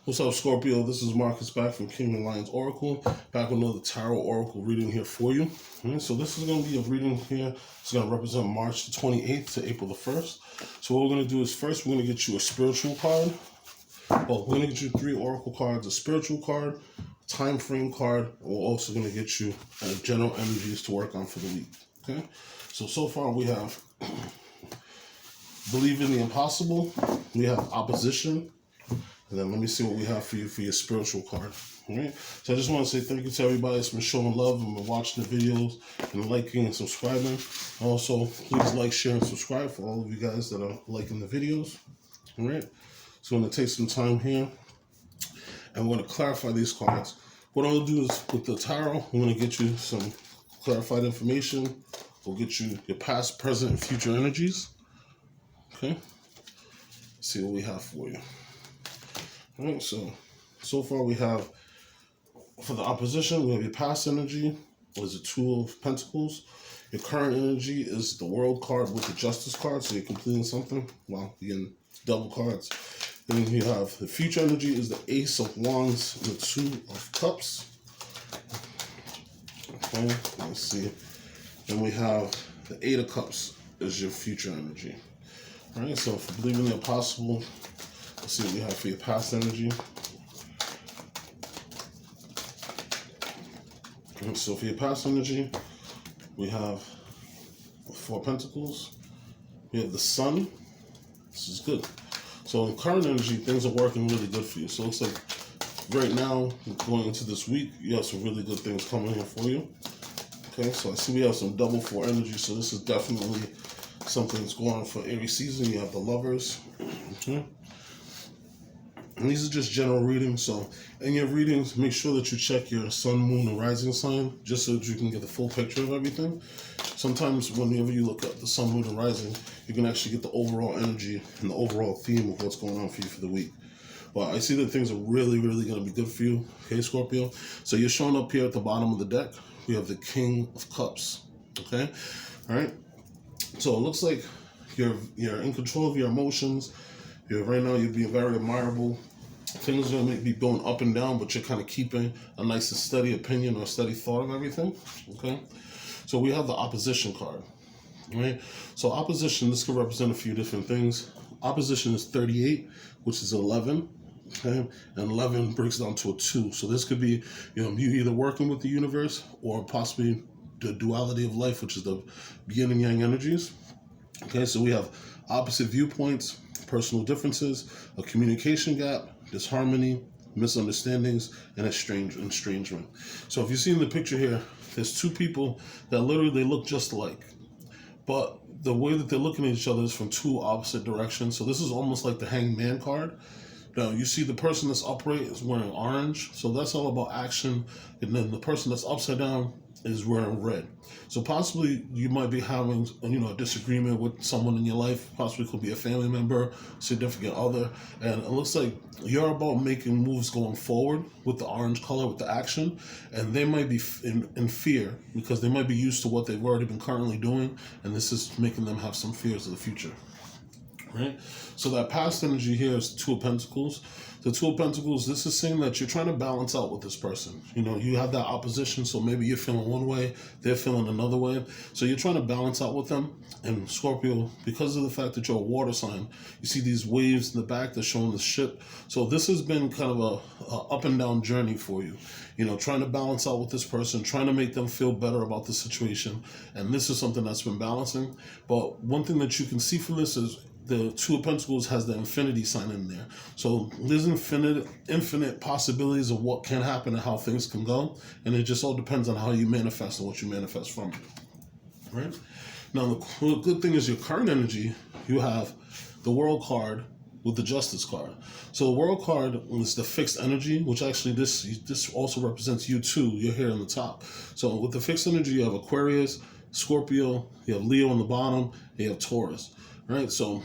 What's up, Scorpio? This is Marcus back from Untitled Oracle, back with another Tao Oracle reading here for you. So this is going to be a reading here. It's going to represent March the 28th to April the 1st. So what we're going to do is first we're going to get you a spiritual card. Well, we're going to get you 3 oracle cards, a spiritual card, time frame card, and we're also going to get you general energies to work on for the week. Okay? So far we have believe in the impossible, we have opposition, and then let me see what we have for you for your spiritual card. All right. So I just want to say thank you to everybody that's been showing love and been watching the videos and liking and subscribing. Also, please like, share, and subscribe for all of you guys that are liking the videos. All right. So I'm going to take some time here and we're going to clarify these cards. What I'm going to do is with the tarot, I'm going to get you some clarified information. We'll get you your past, present, and future energies. Okay. Let's see what we have for you. All right, so far we have, for the opposition, we have your past energy, is a 2 of Pentacles. Your current energy is the World card with the Justice card, so you're completing something. Wow, you're getting double cards. Then you have the future energy is the Ace of Wands and the 2 of Cups. Okay, let's see. Then we have the 8 of Cups is your future energy. All right, so for believing the impossible, let's see what we have for your past energy. And so for your past energy, we have 4 Pentacles. We have the Sun. This is good. So in current energy, things are working really good for you. So it looks like right now, going into this week, you have some really good things coming here for you. Okay, so I see we have some double 4 energy. So this is definitely something that's going on for Aries season. You have the Lovers. Okay. And these are just general readings. So in your readings, make sure that you check your sun, moon, and rising sign, just so that you can get the full picture of everything. Sometimes whenever you look at the sun, moon, and rising, you can actually get the overall energy and the overall theme of what's going on for you for the week. Well, I see that things are really, really going to be good for you, okay, Scorpio? So you're showing up here at the bottom of the deck. We have the King of Cups, okay? All right? So it looks like you're in control of your emotions. Right now, you're being very admirable. Things are going to be going up and down, but you're kind of keeping a nice and steady opinion or steady thought of everything. Okay? So we have the opposition card. Right? So opposition, this could represent a few different things. Opposition is 38, which is 11. Okay? And 11 breaks down to a 2. So this could be, you either working with the universe or possibly the duality of life, which is the yin and yang energies. Okay? So we have opposite viewpoints, personal differences, a communication gap, disharmony, misunderstandings, and estrangement. So if you see in the picture here, there's 2 people that literally they look just alike, but the way that they're looking at each other is from 2 opposite directions. So this is almost like the Hanged Man card. Now you see the person that's upright is wearing orange, so that's all about action, and then the person that's upside down is wearing red. So possibly you might be having a disagreement with someone in your life. Possibly could be a family member, significant other, and it looks like you're about making moves going forward with the orange color, with the action, and they might be in fear because they might be used to what they've already been currently doing, and this is making them have some fears of the future. Right? So that past energy here is 2 of Pentacles. The 2 of Pentacles, this is saying that you're trying to balance out with this person. You have that opposition, so maybe you're feeling one way, they're feeling another way. So you're trying to balance out with them. And Scorpio, because of the fact that you're a water sign, you see these waves in the back that's showing the ship. So this has been kind of a up and down journey for you. Trying to balance out with this person, trying to make them feel better about the situation. And this is something that's been balancing. But one thing that you can see from this is the 2 of Pentacles has the infinity sign in there. So there's infinite possibilities of what can happen and how things can go. And it just all depends on how you manifest and what you manifest from it. Right? Now, the good thing is your current energy, you have the World card with the Justice card. So the World card is the fixed energy, which actually this also represents you too. You're here on the top. So with the fixed energy, you have Aquarius, Scorpio, you have Leo on the bottom, and you have Taurus. Right, so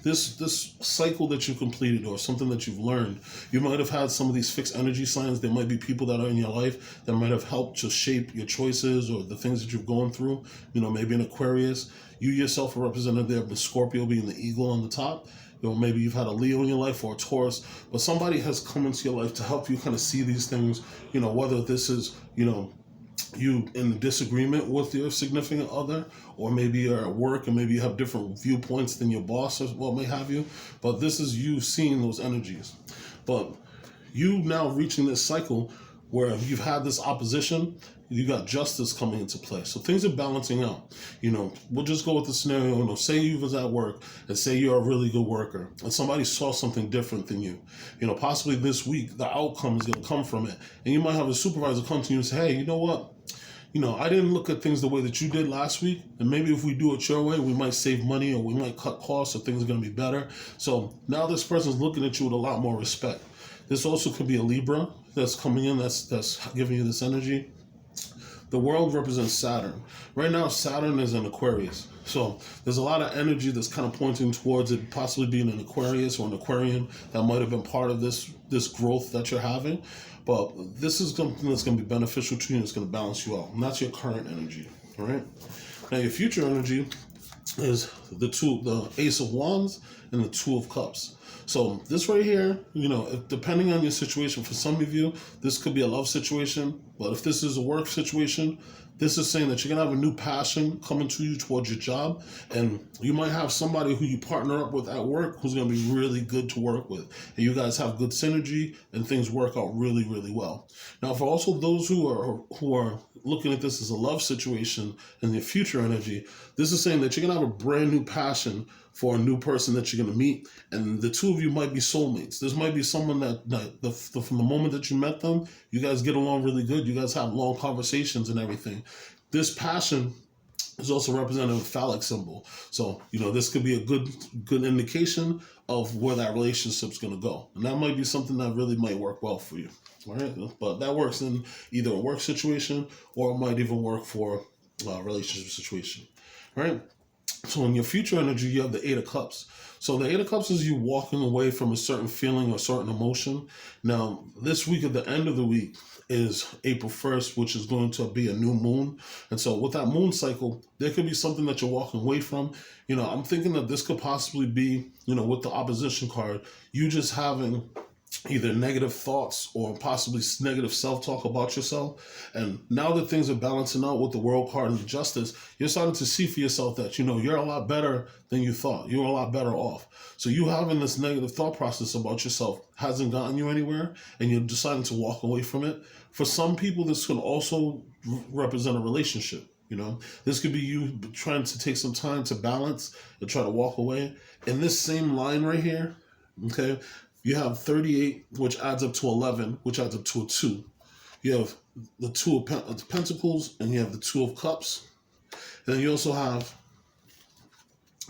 this cycle that you completed or something that you've learned, you might have had some of these fixed energy signs. There might be people that are in your life that might have helped to shape your choices or the things that you've gone through. Maybe an Aquarius. You yourself are represented there, the Scorpio being the eagle on the top. maybe you've had a Leo in your life or a Taurus, but somebody has come into your life to help you kind of see these things, whether this is, you in disagreement with your significant other, or maybe you're at work and maybe you have different viewpoints than your boss or what may have you, but this is you seeing those energies. But you now reaching this cycle where you've had this opposition, you got justice coming into play. So things are balancing out. We'll just go with the scenario. Say you was at work and say you're a really good worker and somebody saw something different than you. Possibly this week, the outcome is going to come from it. And you might have a supervisor come to you and say, hey, you know what? I didn't look at things the way that you did last week. And maybe if we do it your way, we might save money or we might cut costs or things are going to be better. So now this person's looking at you with a lot more respect. This also could be a Libra that's coming in, that's giving you this energy. The world represents Saturn. Right now, Saturn is in Aquarius. So there's a lot of energy that's kind of pointing towards it possibly being an Aquarius or an Aquarian that might have been part of this growth that you're having. But this is something that's going to be beneficial to you and it's going to balance you out. And that's your current energy, all right? Now, your future energy is the Ace of Wands and the Two of Cups. So this right here, depending on your situation, for some of you, this could be a love situation. But if this is a work situation, this is saying that you're going to have a new passion coming to you towards your job. And you might have somebody who you partner up with at work who's going to be really good to work with. And you guys have good synergy and things work out really, really well. Now, for also those who are looking at this as a love situation and their future energy, this is saying that you're going to have a brand new passion for a new person that you're going to meet. And the two of you might be soulmates. This might be someone that from the moment that you met them, you guys get along really good. You guys have long conversations and everything. This passion is also represented with a phallic symbol. So, this could be a good indication of where that relationship's going to go. And that might be something that really might work well for you. All right. But that works in either a work situation or it might even work for a relationship situation. All right. So in your future energy, you have the Eight of Cups. So the Eight of Cups is you walking away from a certain feeling or certain emotion. Now, this week, at the end of the week, is April 1st, which is going to be a new moon. And so with that moon cycle, there could be something that you're walking away from. I'm thinking that this could possibly be, with the opposition card, you just having either negative thoughts or possibly negative self-talk about yourself. And now that things are balancing out with the World card and the Justice, you're starting to see for yourself that, you're a lot better than you thought. You're a lot better off. So you having this negative thought process about yourself hasn't gotten you anywhere, and you're deciding to walk away from it. For some people, this could also represent a relationship. This could be you trying to take some time to balance and try to walk away. In this same line right here, okay, you have 38, which adds up to 11, which adds up to a 2. You have the Two of Pentacles, and you have the Two of Cups. And then you also have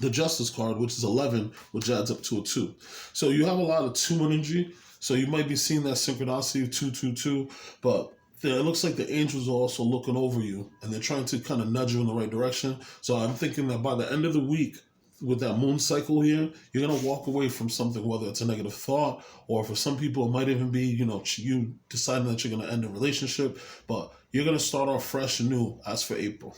the Justice card, which is 11, which adds up to a 2. So you have a lot of 2 energy. So you might be seeing that synchronicity of 2, but it looks like the angels are also looking over you, and they're trying to kind of nudge you in the right direction. So I'm thinking that by the end of the week, with that moon cycle here, you're going to walk away from something, whether it's a negative thought, or for some people, it might even be, you deciding that you're going to end a relationship, but you're going to start off fresh and new as for April.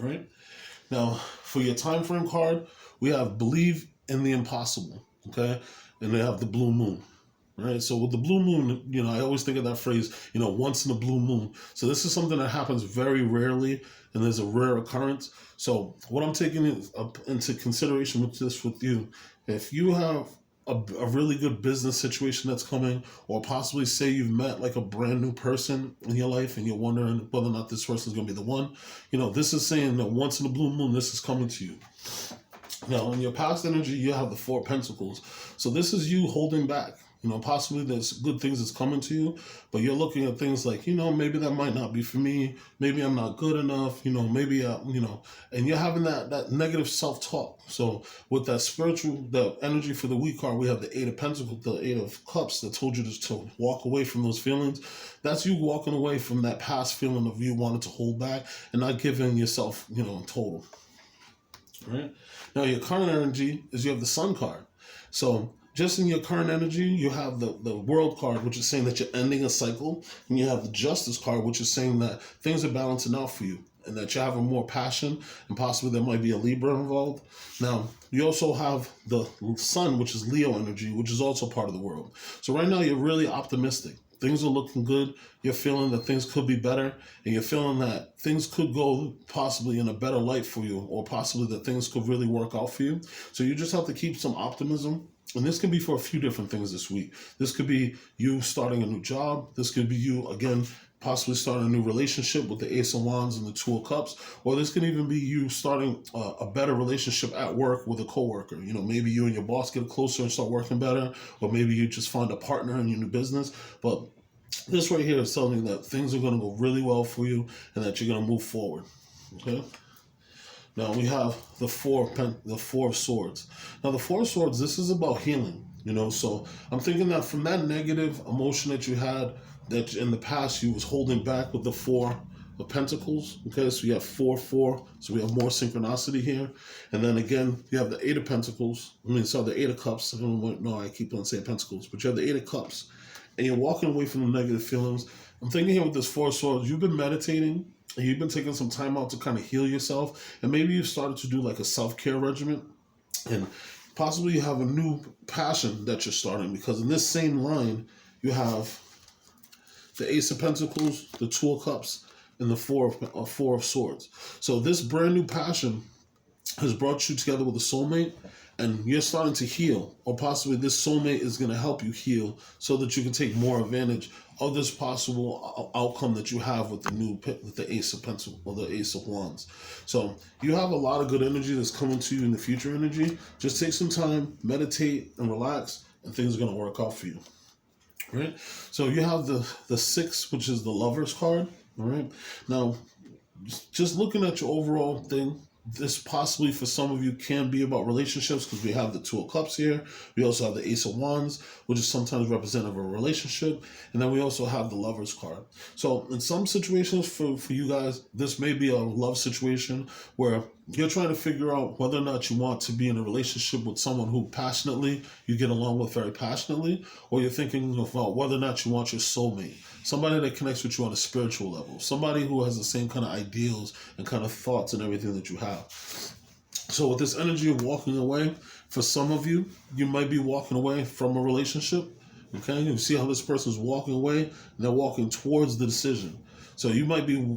All right. Now, for your time frame card, we have Believe in the Impossible. Okay. And they have the blue moon. Right. So with the blue moon, I always think of that phrase, once in a blue moon. So this is something that happens very rarely, and there's a rare occurrence. So what I'm taking into consideration with you, if you have a really good business situation that's coming, or possibly say you've met like a brand new person in your life and you're wondering whether or not this person is going to be the one, this is saying that once in a blue moon, this is coming to you. Now, in your past energy, you have the Four of Pentacles. So this is you holding back. Possibly there's good things that's coming to you, but you're looking at things like, maybe that might not be for me. Maybe I'm not good enough, maybe, and you're having that negative self-talk. So with that the energy for the week card, we have the Eight of Pentacles, the Eight of Cups that told you to walk away from those feelings. That's you walking away from that past feeling of you wanting to hold back and not giving yourself, total. All right. Now, your current energy is you have the Sun card. So just in your current energy, you have the World card, which is saying that you're ending a cycle. And you have the Justice card, which is saying that things are balancing out for you. and that you're having more passion, and possibly there might be a Libra involved. Now, you also have the sun, which is Leo energy, which is also part of the world. So right now, you're really optimistic. Things are looking good. You're feeling that things could be better, and you're feeling that things could go possibly in a better light for you, or possibly that things could really work out for you. So you just have to keep some optimism. And this can be for a few different things this week. This could be you starting a new job. This could be you, again, possibly starting a new relationship with the Ace of Wands and the Two of Cups. Or this can even be you starting a better relationship at work with a coworker. You know, maybe you and your boss get closer and start working better. Or maybe you just find a partner in your new business. But this right here is telling you that things are going to go really well for you and that you're going to move forward. Okay? Now we have the Four of Swords. Now the Four of Swords, this is about healing, you know. So I'm thinking that from that negative emotion that you had, that in the past you was holding back with the Four of Pentacles. Okay, so you have 4-4, so we have more synchronicity here. And then again, you have the Eight of Pentacles. The Eight of Cups. I keep on saying Pentacles, but you have the Eight of Cups, and you're walking away from the negative feelings. I'm thinking here with this Four of Swords, you've been meditating. And you've been taking some time out to kind of heal yourself. And maybe you've started to do like a self-care regimen. And possibly you have a new passion that you're starting. Because in this same line, you have the Ace of Pentacles, the Two of Cups, and the Four of Swords. So this brand new passion has brought you together with a soulmate. And you're starting to heal. Or possibly this soulmate is going to help you heal so that you can take more advantage of this possible outcome that you have with the Ace of Pentacles or the Ace of Wands. So you have a lot of good energy that's coming to you in the future energy. Just take some time, meditate, and relax, and things are going to work out for you. Right? So you have the Six, which is the Lover's card. All right. Now, just looking at your overall thing, this possibly for some of you can be about relationships, because we have the Two of Cups here. We also have the Ace of Wands, which is sometimes representative of a relationship. And then we also have the Lover's card. So in some situations for you guys, this may be a love situation where you're trying to figure out whether or not you want to be in a relationship with someone who passionately you get along with very passionately, or you're thinking about whether or not you want your soulmate, somebody that connects with you on a spiritual level, somebody who has the same kind of ideals and kind of thoughts and everything that you have. So with this energy of walking away, for some of you, you might be walking away from a relationship. Okay, you see how this person's walking away, and they're walking towards the decision. So you might be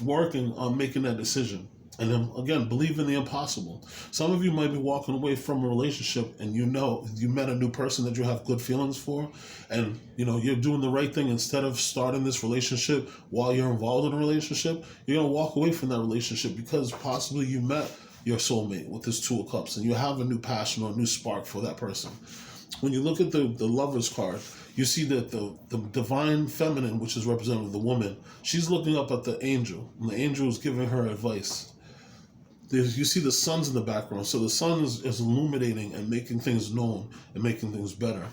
working on making that decision. And then again, believe in the impossible. Some of you might be walking away from a relationship, and you know you met a new person that you have good feelings for, and you know you're doing the right thing. Instead of starting this relationship while you're involved in a relationship, you're gonna walk away from that relationship because possibly you met your soulmate with this Two of Cups, and you have a new passion or a new spark for that person. When you look at the Lover's card, you see that the divine feminine, which is represented with the woman, she's looking up at the angel, and the angel is giving her advice. You see the sun's in the background, so the sun is illuminating and making things known and making things better.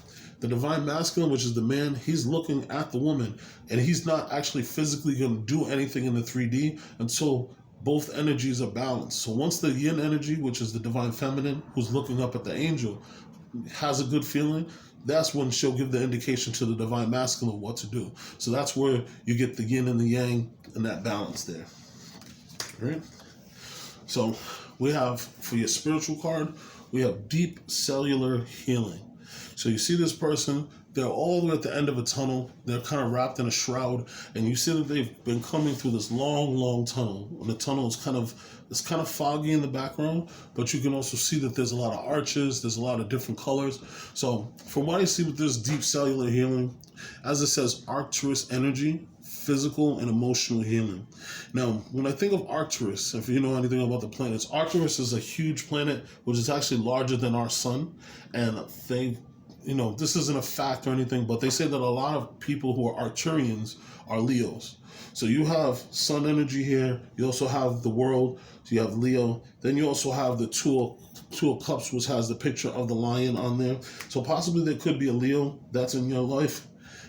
The divine masculine, which is the man, he's looking at the woman, and he's not actually physically going to do anything in the 3D until both energies are balanced. So once the yin energy, which is the divine feminine, who's looking up at the angel, has a good feeling, that's when she'll give the indication to the divine masculine what to do. So that's where you get the yin and the yang and that balance there. All right? So we have, for your spiritual card, we have deep cellular healing. So you see this person, they're all the way at the end of a tunnel. They're kind of wrapped in a shroud, and you see that they've been coming through this long, long tunnel. And the tunnel is kind of foggy in the background, but you can also see that there's a lot of arches, there's a lot of different colors. So from what I see with this deep cellular healing, as it says, Arcturus energy, physical and emotional healing. Now, when I think of Arcturus, if you know anything about the planets, Arcturus is a huge planet which is actually larger than our sun, and this isn't a fact or anything, but they say that a lot of people who are Arcturians are Leos. So you have sun energy here, you also have the world, so you have Leo, then you also have the Two of Cups, which has the picture of the lion on there. So possibly there could be a Leo that's in your life.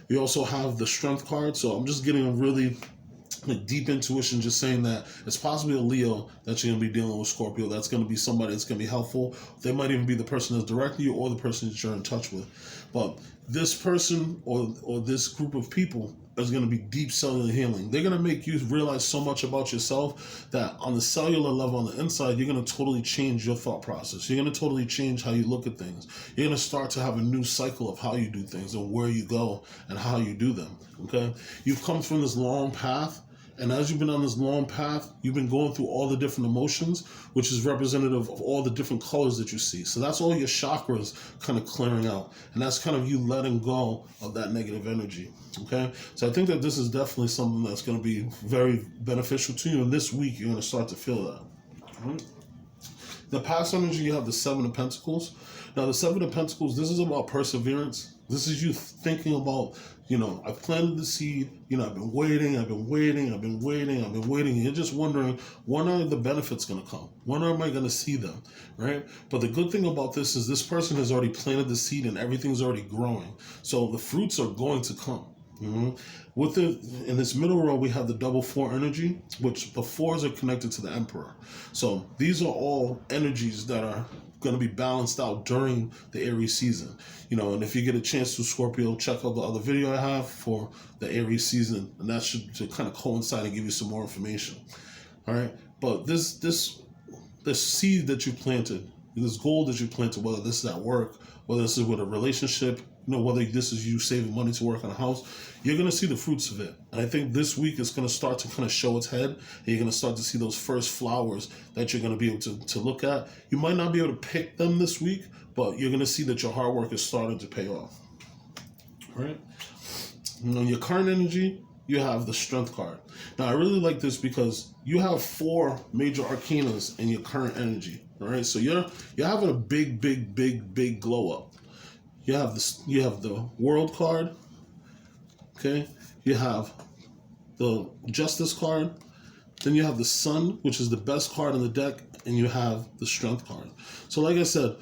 You also have the Strength card, so I'm just getting a really deep intuition, just saying that it's possibly a Leo that you're going to be dealing with, Scorpio. That's going to be somebody that's going to be helpful. They might even be the person that's directing you or the person that you're in touch with. But this person or this group of people is going to be deep cellular healing. They're going to make you realize so much about yourself that on the cellular level, on the inside, you're going to totally change your thought process. You're going to totally change how you look at things. You're going to start to have a new cycle of how you do things and where you go and how you do them. Okay? You've come from this long path. And as you've been on this long path, you've been going through all the different emotions, which is representative of all the different colors that you see. So that's all your chakras kind of clearing out. And that's kind of you letting go of that negative energy. Okay? So I think that this is definitely something that's going to be very beneficial to you. And this week, you're going to start to feel that. All right? The past energy, you have the Seven of Pentacles. Now, the Seven of Pentacles, this is about perseverance. This is you thinking about, I've planted the seed, I've been waiting. And you're just wondering, when are the benefits going to come? When am I going to see them, right? But the good thing about this is this person has already planted the seed and everything's already growing. So the fruits are going to come. In this middle row, we have the double 4 energy, which the 4s are connected to the Emperor. So these are all energies that are going to be balanced out during the Aries season. And if you get a chance to, Scorpio, check out the other video I have for the Aries season, and that should to kind of coincide and give you some more information. All right, but this seed that you planted, this goal that you planted, whether this is at work, whether this is with a relationship, whether this is you saving money to work on a house, you're going to see the fruits of it. And I think this week is going to start to kind of show its head, and you're going to start to see those first flowers that you're going to be able to look at. You might not be able to pick them this week, but you're going to see that your hard work is starting to pay off. All right? Your current energy, you have the Strength card. Now, I really like this because you have 4 major arcanas in your current energy. All right? So you're having a big glow up. You have the World card, okay? You have the Justice card, then you have the Sun, which is the best card in the deck, and you have the Strength card. So like I said,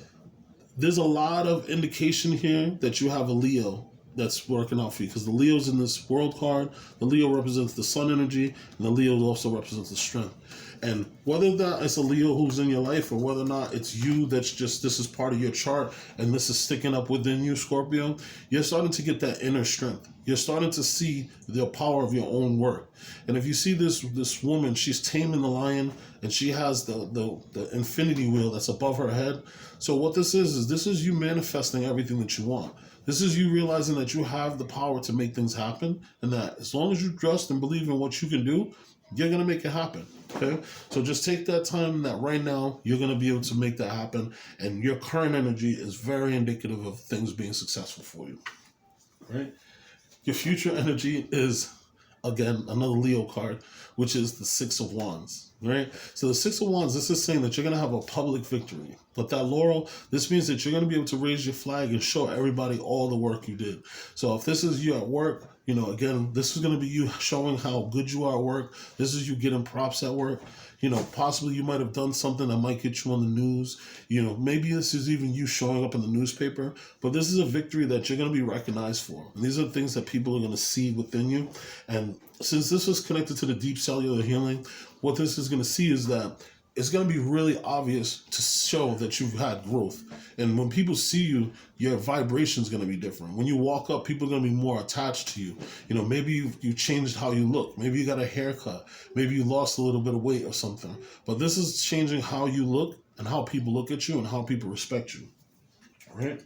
there's a lot of indication here that you have a Leo that's working out for you, because the Leo's in this World card, the Leo represents the Sun energy, and the Leo also represents the Strength. And whether that it's a Leo who's in your life, or whether or not it's you that's just, this is part of your chart and this is sticking up within you, Scorpio, you're starting to get that inner strength. You're starting to see the power of your own work. And if you see this woman, she's taming the lion, and she has the infinity wheel that's above her head. So what this is this is you manifesting everything that you want. This is you realizing that you have the power to make things happen, and that as long as you trust and believe in what you can do, you're going to make it happen. Okay? So just take that time that right now you're going to be able to make that happen, and your current energy is very indicative of things being successful for you. Right? Your future energy is, again, another Leo card, which is the 6 of Wands. Right? So the 6 of Wands, this is saying that you're going to have a public victory. But that laurel, this means that you're going to be able to raise your flag and show everybody all the work you did. So if this is you at work, again, this is going to be you showing how good you are at work. This is you getting props at work. Possibly you might have done something that might get you on the news. Maybe this is even you showing up in the newspaper. But this is a victory that you're going to be recognized for. And these are things that people are going to see within you. And since this is connected to the deep cellular healing, what this is going to see is that it's going to be really obvious to show that you've had growth. And when people see you, your vibration is going to be different. When you walk up, people are going to be more attached to you. Maybe you changed how you look. Maybe you got a haircut. Maybe you lost a little bit of weight or something. But this is changing how you look and how people look at you and how people respect you. All right?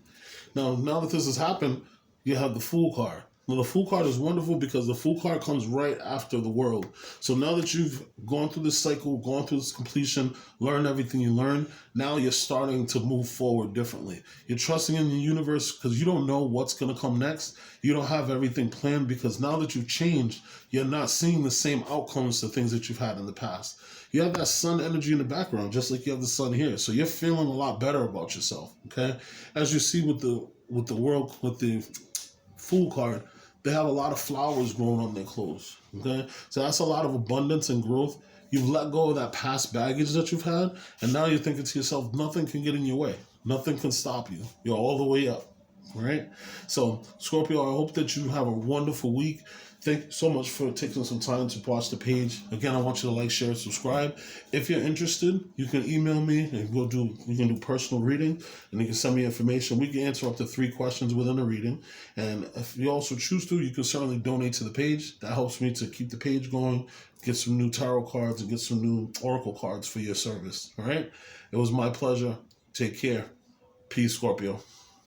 Now that this has happened, you have the Fool card. Now, the Fool card is wonderful because the Fool card comes right after the World. So now that you've gone through this cycle, gone through this completion, learned everything you learned, now you're starting to move forward differently. You're trusting in the universe because you don't know what's going to come next. You don't have everything planned because now that you've changed, you're not seeing the same outcomes to things that you've had in the past. You have that sun energy in the background, just like you have the sun here. So you're feeling a lot better about yourself, okay? As you see with the World, with the Fool card, they have a lot of flowers growing on their clothes, okay? So that's a lot of abundance and growth. You've let go of that past baggage that you've had, and now you're thinking to yourself, nothing can get in your way. Nothing can stop you. You're all the way up, right? So, Scorpio, I hope that you have a wonderful week. Thank you so much for taking some time to watch the page. Again, I want you to like, share, and subscribe. If you're interested, you can email me and we can do personal reading, and you can send me information. We can answer up to 3 questions within the reading. And if you also choose to, you can certainly donate to the page. That helps me to keep the page going, get some new tarot cards, and get some new oracle cards for your service. All right? It was my pleasure. Take care. Peace, Scorpio.